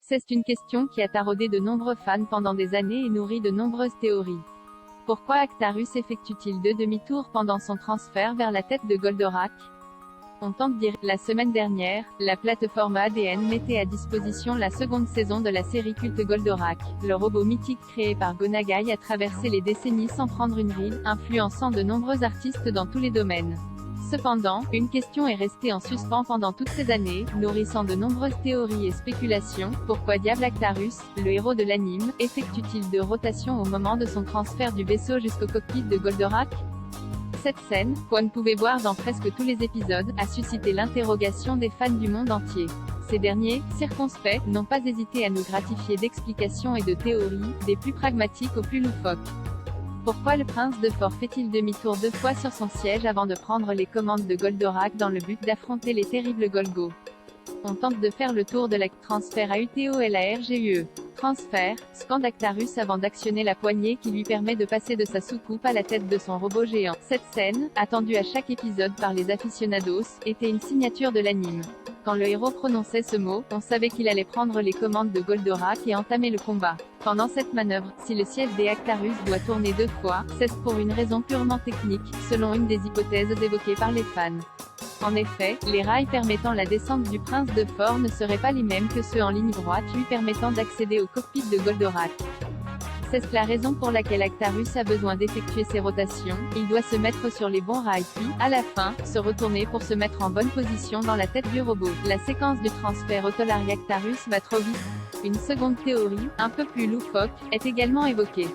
C'est une question qui a taraudé de nombreux fans pendant des années et nourri de nombreuses théories. Pourquoi Actarus effectue-t-il deux demi-tours pendant son transfert vers la tête de Goldorak? On tente dire, la semaine dernière, la plateforme ADN mettait à disposition la seconde saison de la série culte Goldorak. Le robot mythique créé par Go Nagai a traversé les décennies sans prendre une ride, influençant de nombreux artistes dans tous les domaines. Cependant, une question est restée en suspens pendant toutes ces années, nourrissant de nombreuses théories et spéculations. Pourquoi diable Actarus, le héros de l'anime, effectue-t-il deux rotations au moment de son transfert du vaisseau jusqu'au cockpit de Goldorak? Cette scène, qu'on pouvait voir dans presque tous les épisodes, a suscité l'interrogation des fans du monde entier. Ces derniers, circonspects, n'ont pas hésité à nous gratifier d'explications et de théories, des plus pragmatiques aux plus loufoques. Pourquoi le prince de Fort fait-il demi-tour deux fois sur son siège avant de prendre les commandes de Goldorak dans le but d'affronter les terribles Golgos? On tente de faire le tour de la transfert à UTOLARGUE. Transfert, scande Actarus avant d'actionner la poignée qui lui permet de passer de sa soucoupe à la tête de son robot géant. Cette scène, attendue à chaque épisode par les aficionados, était une signature de l'anime. Quand le héros prononçait ce mot, on savait qu'il allait prendre les commandes de Goldorak et entamer le combat. Pendant cette manœuvre, si le siège des Actarus doit tourner deux fois, c'est pour une raison purement technique, selon une des hypothèses évoquées par les fans. En effet, les rails permettant la descente du prince de Fort ne seraient pas les mêmes que ceux en ligne droite lui permettant d'accéder au cockpit de Goldorak. C'est la raison pour laquelle Actarus a besoin d'effectuer ses rotations, il doit se mettre sur les bons rails puis, à la fin, se retourner pour se mettre en bonne position dans la tête du robot. La séquence du transfert Otolari Actarus va trop vite. Une seconde théorie, un peu plus loufoque, est également évoquée.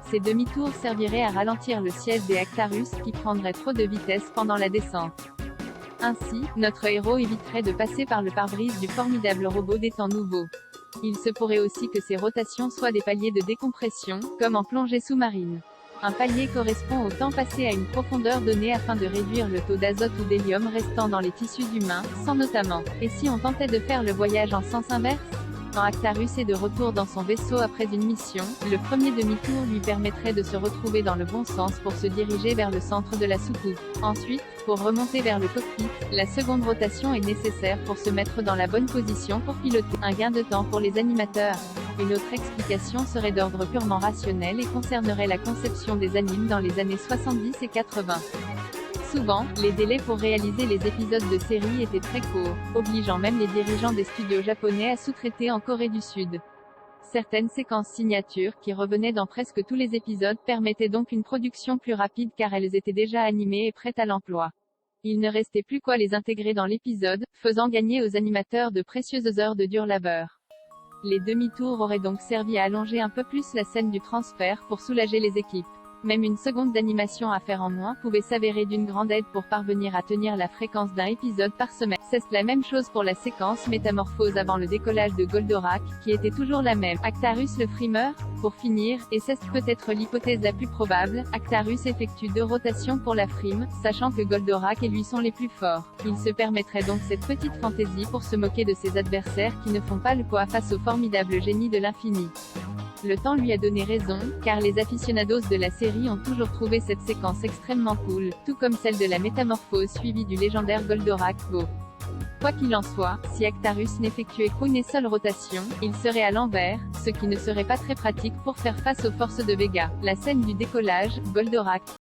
Ces demi-tours serviraient à ralentir le siège des Actarus qui prendrait trop de vitesse pendant la descente. Ainsi, notre héros éviterait de passer par le pare-brise du formidable robot des temps nouveaux. Il se pourrait aussi que ces rotations soient des paliers de décompression, comme en plongée sous-marine. Un palier correspond au temps passé à une profondeur donnée afin de réduire le taux d'azote ou d'hélium restant dans les tissus humains, sans notamment. Et si on tentait de faire le voyage en sens inverse? Quand Actarus est de retour dans son vaisseau après une mission, le premier demi-tour lui permettrait de se retrouver dans le bon sens pour se diriger vers le centre de la soucoupe. Ensuite, pour remonter vers le cockpit, la seconde rotation est nécessaire pour se mettre dans la bonne position pour piloter. Un gain de temps pour les animateurs. Une autre explication serait d'ordre purement rationnel et concernerait la conception des animes dans les années 70 et 80. Souvent, les délais pour réaliser les épisodes de série étaient très courts, obligeant même les dirigeants des studios japonais à sous-traiter en Corée du Sud. Certaines séquences signatures, qui revenaient dans presque tous les épisodes, permettaient donc une production plus rapide car elles étaient déjà animées et prêtes à l'emploi. Il ne restait plus qu'à les intégrer dans l'épisode, faisant gagner aux animateurs de précieuses heures de dur labeur. Les demi-tours auraient donc servi à allonger un peu plus la scène du transfert pour soulager les équipes. Même une seconde d'animation à faire en moins pouvait s'avérer d'une grande aide pour parvenir à tenir la fréquence d'un épisode par semaine. C'est la même chose pour la séquence métamorphose avant le décollage de Goldorak, qui était toujours la même. Actarus le frimeur? Pour finir, et c'est peut-être l'hypothèse la plus probable, Actarus effectue deux rotations pour la frime, sachant que Goldorak et lui sont les plus forts. Il se permettrait donc cette petite fantaisie pour se moquer de ses adversaires qui ne font pas le poids face au formidable génie de l'infini. Le temps lui a donné raison, car les aficionados de la série ont toujours trouvé cette séquence extrêmement cool, tout comme celle de la métamorphose suivie du légendaire Goldorak Go. Quoi qu'il en soit, si Actarus n'effectuait qu'une seule rotation, il serait à l'envers, ce qui ne serait pas très pratique pour faire face aux forces de Vega. La scène du décollage, Goldorak